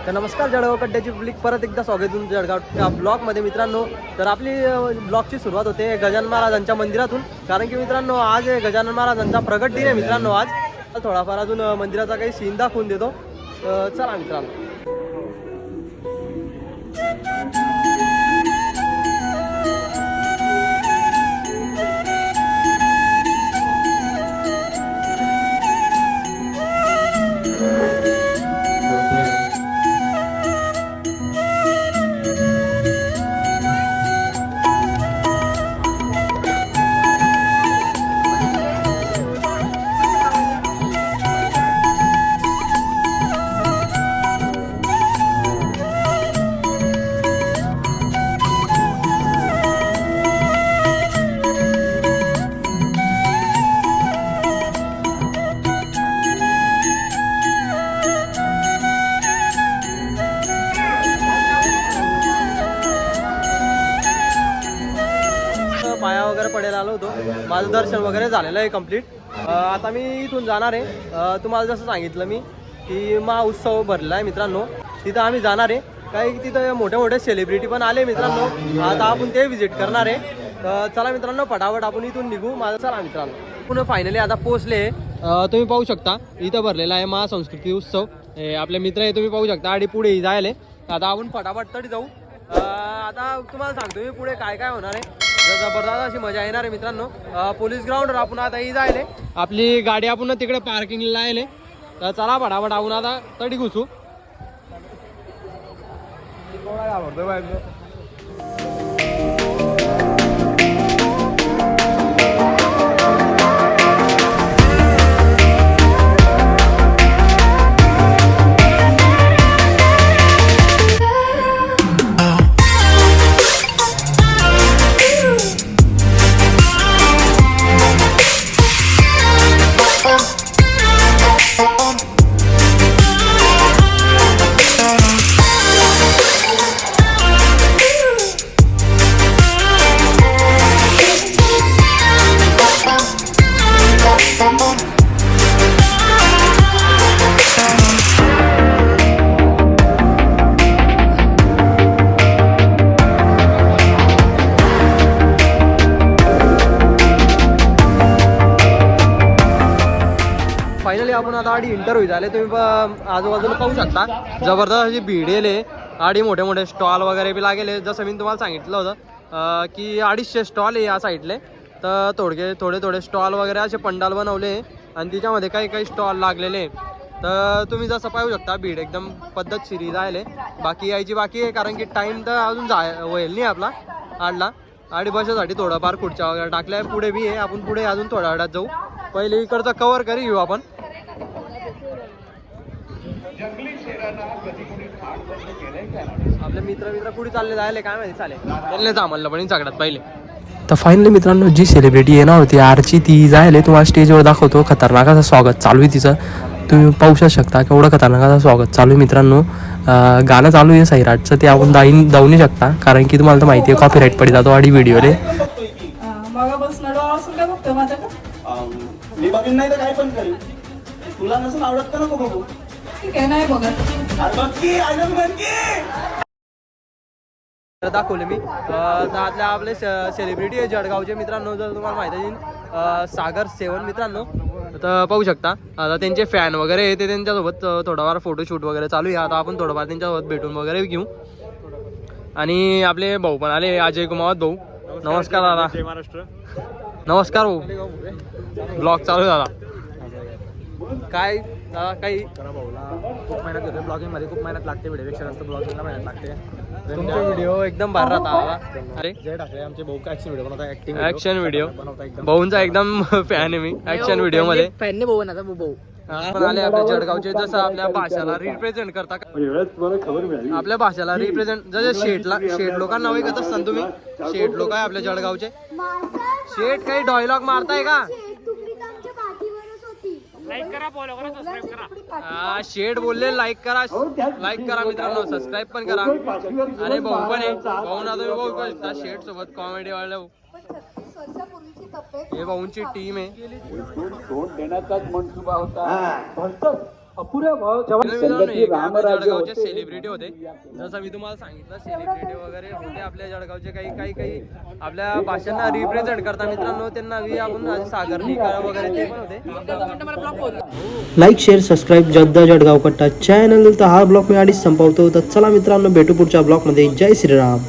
तर नमस्कार जळगाव कड्ड्याची पब्लिक, परत एकदा स्वागत तुमचं जळगाव ब्लॉगमध्ये मित्रांनो. तर आपली ब्लॉगची सुरुवात होते गजानन महाराजांच्या मंदिरातून, कारण की मित्रांनो आज गजानन महाराजांचा प्रगट दिन आहे मित्रांनो. आज थोडाफार अजून मंदिराचा काही सीन दाखवून देतो. चला मित्रांनो. पाया वगैरे पडायला आलो होतो. माझं दर्शन वगैरे झालेलं आहे कंप्लीट. आता मी इथून जाणार आहे. तुम्हाला जसं सांगितलं मी की महाउत्सव भरलेला आहे मित्रांनो, तिथं आम्ही जाणार आहे. काही तिथं मोठे मोठे सेलिब्रिटी पण आले मित्रांनो. आता आपण ते व्हिजिट करणार आहे. तर चला मित्रांनो, फटाफट आपण इथून निघू. माझं चला मित्रांनो, पुन्हा फायनली आता पोहोचले. तुम्ही पाहू शकता इथं भरलेला आहे महासंस्कृती उत्सव. आपले मित्र आहे, तुम्ही पाहू शकता. आणि पुढे जायले आता आपण फटाफट तरी जाऊ. आता तुम्हाला सांगतो मी पुढे काय काय होणार आहे. जबरदस्त अशी मजा येणार आहे मित्रांनो. पोलीस ग्राउंडवर आपण आता जायले. आपली गाडी आपण तिकडे पार्किंगला आहे. तर चला फटाफट आपण आता तडी घुसू. फायनली आपण आता आधी इंटरव्ह्यू झाले. तुम्ही आजूबाजूला पाहू शकता जबरदस्त अशी भीड येले. आधी मोठे मोठे स्टॉल वगैरे बी लागेले. जसं मी तुम्हाला सांगितलं होतं की 250 स्टॉल आहे या साईडले. तर थोडे स्टॉल वगैरे असे पंडाल बनवले आणि तिच्यामध्ये काही काही स्टॉल लागलेले. तर तुम्ही जसं पाहू शकता भीड एकदम पद्धतशीर जायले. बाकी यायची बाकी आहे, कारण की टाईम तर अजून होईल नाही आपला आडला. आणि बसासाठी थोडंफार खुर्च्या वगैरे टाकल्या पुढे बी आहे. आपण पुढे अजून थोड्या वेळात जाऊ. पहिले इकडचं कव्हर करी घेऊ आपण. आपले मित्र कुठे चालले जायले काय माहिती. चालेल आम्हाला पण सगळ्यात पहिले. तर फायनली मित्रांनो, जी सेलिब्रिटी येणार होती आरची, ती जायला तुम्हाला स्टेजवर दाखवतो. खतरनाक असं स्वागत चालू आहे तिचं. तुम्ही पाहू शकता केवढं खतरनाक असं स्वागत चालू आहे मित्रांनो. गाणं चालू आहे सैराटचं, ते आपण जाऊ नाही शकता, कारण की तुम्हाला तर माहिती आहे कॉपीराईट पडी जातो आधी व्हिडिओले. मी बघीन नाही तर काय पण करीन. तुला नसून आवडत का नको बघू. ठीक आहे, नाही बघत. दाखवले मी. त्यातल्या आपले सेलिब्रिटी आहे जळगावचे मित्रांनो. जर तुम्हाला माहिती आहे सागर 7 मित्रांनो. तर पाहू शकता आता त्यांचे फॅन वगैरे ते त्यांच्यासोबत थोडाफार फोटोशूट वगैरे चालू आहे. आता आपण थोडंफार त्यांच्यासोबत भेटून वगैरे घेऊ. आणि आपले भाऊ पण आले, अजय कुमार भाऊ. नमस्कार दादा. जय महाराष्ट्र. नमस्कार भाऊ. ब्लॉग चालू झाला काय काही. खूप मेहनत घेतो ब्लॉगिंग मध्ये. खूप मेहनत लागते. व्हिडिओपेक्षा जास्त ब्लॉगिंगला मेहनत लागते. तुमचे व्हिडिओ एकदम भारी राहतात. अरे जय ठाकरे आमचे भाऊ ऍक्शन व्हिडिओ बनवतात. ऍक्शन व्हिडिओ बनवता एकदम. भाऊंचा एकदम फॅन आहे मी ऍक्शन व्हिडिओ मध्ये. फॅनने भाऊ ना भाऊ. आपण आले आपल्या जळगावचे. जसं आपल्या भाषाला रिप्रेझेंट करता, आपल्या भाषाला रिप्रेझेंट जसं शेठ लोकांना नाव घेत असताना तुम्ही. शेठ लोक आहे आपल्या जळगावचे. शेठ काही डायलॉग मारताय का. लाईक करा, फॉलो करा, सबस्क्राइब करा. शेड बोलले लाईक करा मित्रांनो, सबस्क्राईब पण करा. आणि भाऊ पण आहे. भाऊ ना तुम्ही भाऊ शकता शेड सोबत कॉमेडी वाढलं. हे भाऊंची टीम आहे. देण्याचाच मनसुबा होता. जळगावचे सेलिब्रिटी होते. जसं मी तुम्हाला सांगितलं सेलिब्रिटी वगैरे होते आपल्या जळगावचे काही आपल्या भाषांना रिप्रेझेंट करता मित्रांनो. त्यांना आपण सागर निकाळ वगैरे ते पण होते. लाईक शेअर सबस्क्राईब जगदा जळगाव कट्टा चॅनल. तर हा ब्लॉग मी आधीच संपवतो. तर चला मित्रांनो भेटू पुढच्या ब्लॉगमध्ये. जय श्रीराम.